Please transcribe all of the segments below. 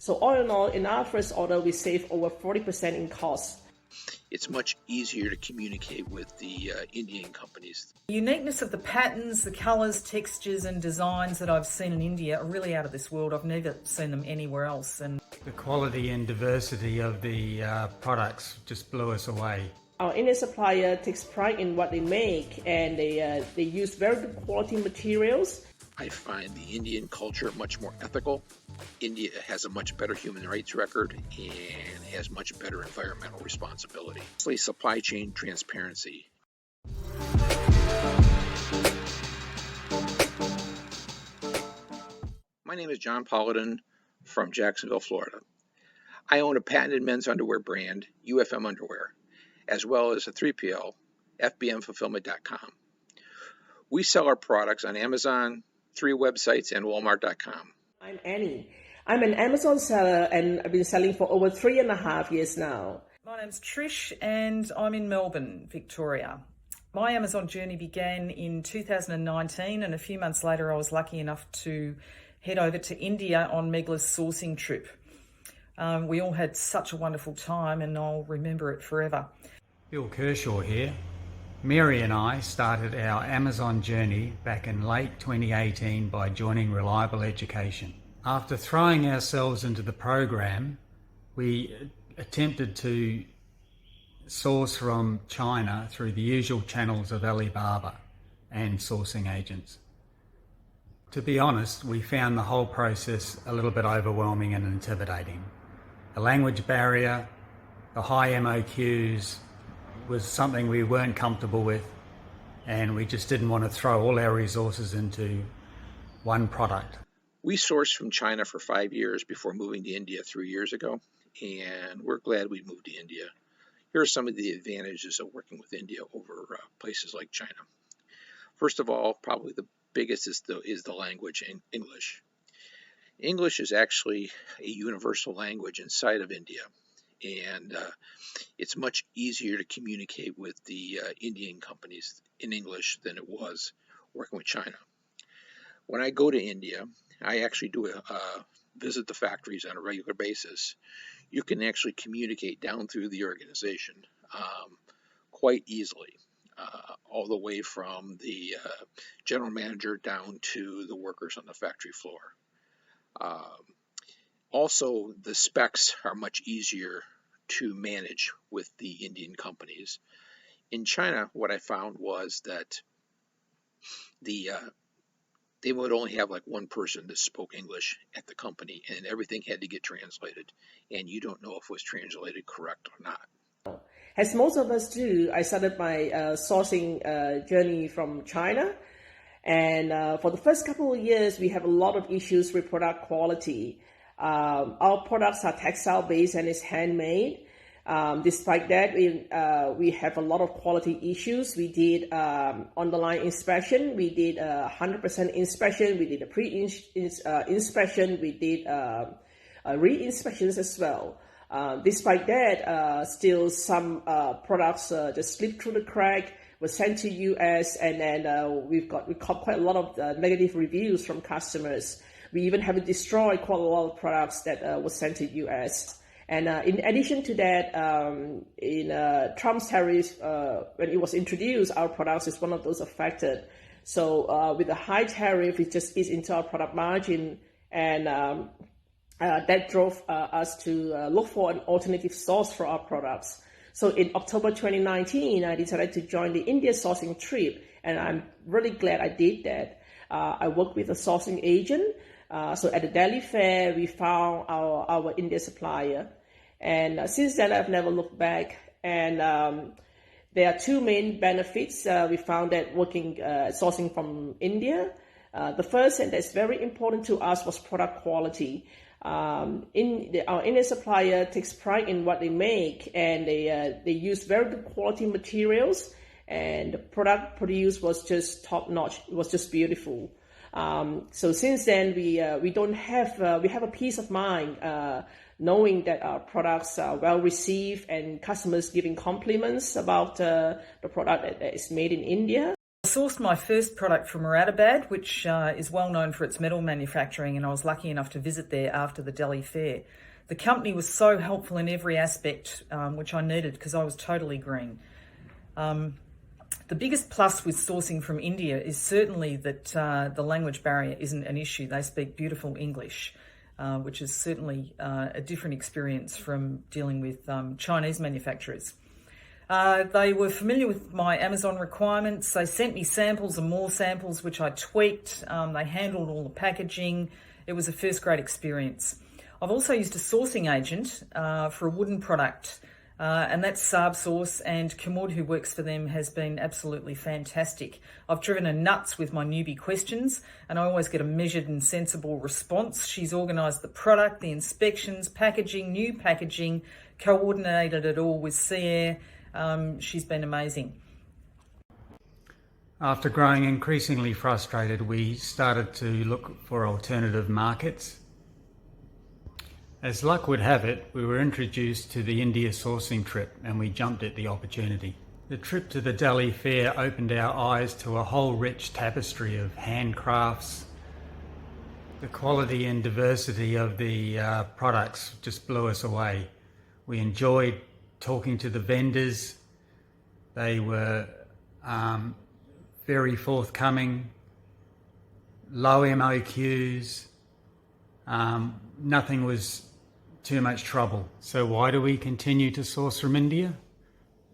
So all in all, in our first order, we saved over 40% in costs. It's much easier to communicate with the Indian companies. The uniqueness of the patterns, the colours, textures and designs that I've seen in India are really out of this world. I've never seen them anywhere else. And the quality and diversity of the products just blew us away. Our Indian supplier takes pride in what they make, and they use very good quality materials. I find the Indian culture much more ethical. India has a much better human rights record and has much better environmental responsibility. Lastly, supply chain transparency. My name is John Paladin from Jacksonville, Florida. I own a patented men's underwear brand, UFM Underwear, as well as a 3PL, FBMFulfillment.com. We sell our products on Amazon, 3 websites, and Walmart.com. I'm Annie. I'm an Amazon seller, and I've been selling for over 3.5 years now. my name's Trish and I'm in Melbourne, Victoria. My Amazon journey began in 2019, and a few months later I was lucky enough to head over to India on Megla's sourcing trip. We all had such a wonderful time and I'll remember it forever. Bill Kershaw here. Mary and I started our Amazon journey back in late 2018 by joining Reliable Education. After throwing ourselves into the program, we attempted to source from China through the usual channels of Alibaba and sourcing agents. To be honest, we found the whole process a little bit overwhelming and intimidating. The language barrier, the high MOQs was something we weren't comfortable with, and we just didn't want to throw all our resources into one product. We sourced from China for 5 years before moving to India 3 years ago, and we're glad we moved to India. Here are some of the advantages of working with India over places like China. First of all, probably the biggest is the language in English. English is actually a universal language inside of India, and it's much easier to communicate with the Indian companies in English than it was working with China. When I go to India, I actually do visit the factories on a regular basis. You can actually communicate down through the organization quite easily, all the way from the general manager down to the workers on the factory floor. Also, the specs are much easier to manage with the Indian companies. In China, what I found was that they would only have like one person that spoke English at the company, and everything had to get translated, and you don't know if it was translated correct or not. As most of us do, I started my sourcing journey from China, and for the first couple of years, we have a lot of issues with product quality. Our products are textile based and it's handmade. Despite that, we have a lot of quality issues. We did on-the-line inspection, we did 100% inspection, we did a pre-inspection, we did re-inspections as well. Despite that, still some products just slipped through the crack, were sent to US, and then we caught quite a lot of negative reviews from customers. We even have destroyed quite a lot of products that were sent to US. And in addition to that, in Trump's tariffs, when it was introduced, our products is one of those affected. So with the high tariff, it just eats into our product margin, and that drove us to look for an alternative source for our products. So in October 2019, I decided to join the India sourcing trip, and I'm really glad I did that. I worked with a sourcing agent. So at the Delhi Fair, we found our India supplier. And since then, I've never looked back. And there are two main benefits we found that sourcing from India. The first, and that's very important to us, was product quality. Our Indian supplier takes pride in what they make, and they use very good quality materials. And the product produced was just top notch. It was just beautiful. So since then, we have a peace of mind knowing that our products are well received and customers giving compliments about the product that is made in India. Sourced my first product from Moradabad, which is well known for its metal manufacturing, and I was lucky enough to visit there after the Delhi Fair. The company was so helpful in every aspect, which I needed because I was totally green. The biggest plus with sourcing from India is certainly that the language barrier isn't an issue. They speak beautiful English, which is certainly a different experience from dealing with Chinese manufacturers. They were familiar with my Amazon requirements. They sent me samples and more samples, which I tweaked. They handled all the packaging. It was a first-grade experience. I've also used a sourcing agent for a wooden product, and that's Saab Source, and Kamud, who works for them, has been absolutely fantastic. I've driven her nuts with my newbie questions, and I always get a measured and sensible response. She's organised the product, the inspections, packaging, new packaging, coordinated it all with Sea Air. She's been amazing. After growing increasingly frustrated, we started to look for alternative markets. As luck would have it, we were introduced to the India sourcing trip and we jumped at the opportunity. The trip to the Delhi Fair opened our eyes to a whole rich tapestry of handcrafts. The quality and diversity of the products just blew us away. We enjoyed talking to the vendors. They were very forthcoming, low MOQs, nothing was too much trouble. So why do we continue to source from India?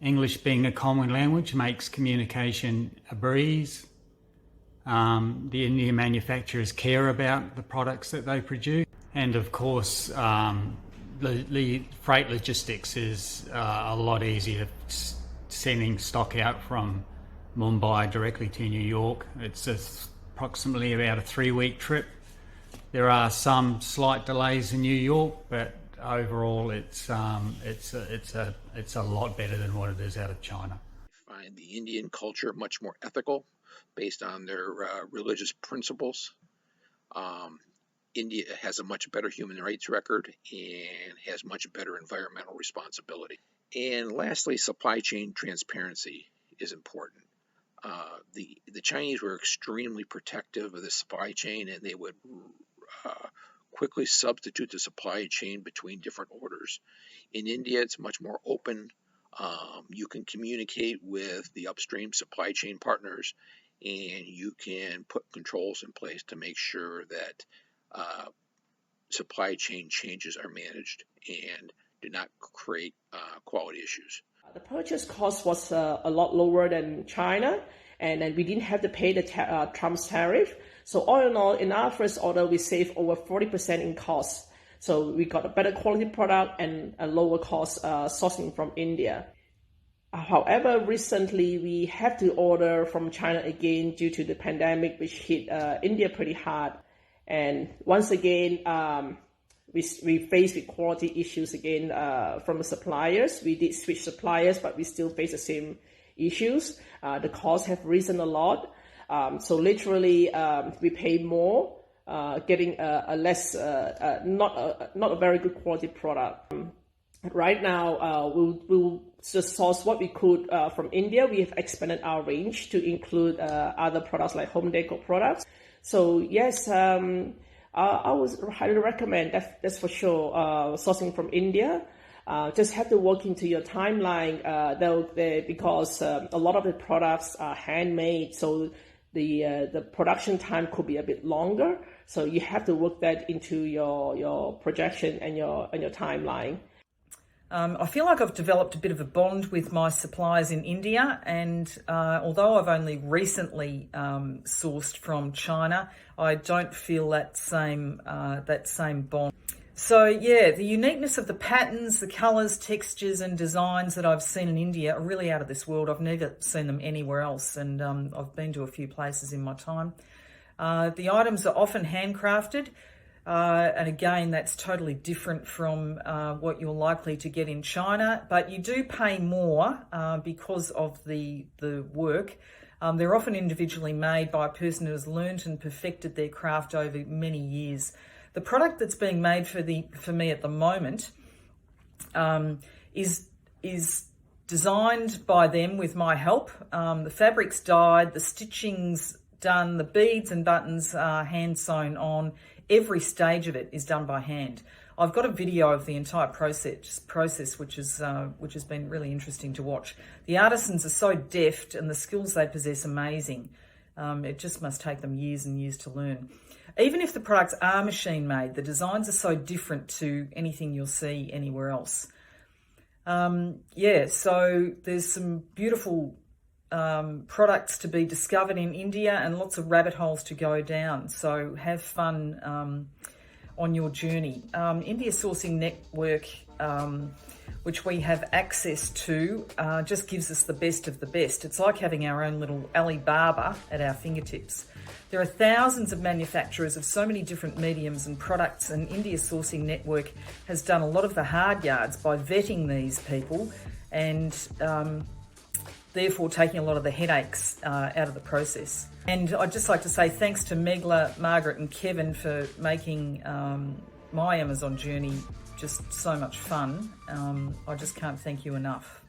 English being a common language makes communication a breeze. The Indian manufacturers care about the products that they produce. And of course, the freight logistics is a lot easier. Sending stock out from Mumbai directly to New York. It's approximately about a 3-week trip. There are some slight delays in New York, but overall it's a lot better than what it is out of China. I find the Indian culture much more ethical, based on their religious principles. India has a much better human rights record and has much better environmental responsibility. And lastly, supply chain transparency is important. The Chinese were extremely protective of the supply chain, and they would quickly substitute the supply chain between different orders. In India, it's much more open. You can communicate with the upstream supply chain partners, and you can put controls in place to make sure that supply chain changes are managed and do not create quality issues. The purchase cost was a lot lower than China, and then we didn't have to pay the Trump's tariff. So all in all, in our first order, we saved over 40% in cost. So we got a better quality product and a lower cost sourcing from India. However, recently we have to order from China again due to the pandemic, which hit India pretty hard. And once again, we faced with quality issues again from the suppliers. We did switch suppliers, but we still face the same issues. The costs have risen a lot. So literally, we pay more, getting a less, not a very good quality product. Right now, we'll just source what we could from India. We have expanded our range to include other products like home decor products. So yes, I would highly recommend, that's for sure, sourcing from India. Just have to work into your timeline, because a lot of the products are handmade, so the production time could be a bit longer. So you have to work that into your projection and your timeline. I feel like I've developed a bit of a bond with my suppliers in India, and although I've only recently sourced from China, I don't feel that same bond. So yeah, the uniqueness of the patterns, the colours, textures and designs that I've seen in India are really out of this world. I've never seen them anywhere else, and I've been to a few places in my time. The items are often handcrafted, and again, that's totally different from what you're likely to get in China, but you do pay more because of the work. They're often individually made by a person who has learnt and perfected their craft over many years. The product that's being made for me at the moment is designed by them with my help. The fabric's dyed, the stitching's done, the beads and buttons are hand sewn on. Every stage of it is done by hand. I've got a video of the entire process which has been really interesting to watch. The artisans are so deft and the skills they possess amazing. It just must take them years and years to learn. Even if the products are machine made, the designs are so different to anything you'll see anywhere else. So there's some beautiful products to be discovered in India and lots of rabbit holes to go down. So have fun on your journey. India Sourcing Network, which we have access to, just gives us the best of the best. It's like having our own little Alibaba at our fingertips. There are thousands of manufacturers of so many different mediums and products, and India Sourcing Network has done a lot of the hard yards by vetting these people and therefore taking a lot of the headaches out of the process. And I'd just like to say thanks to Megla, Margaret and Kevin for making my Amazon journey just so much fun. I just can't thank you enough.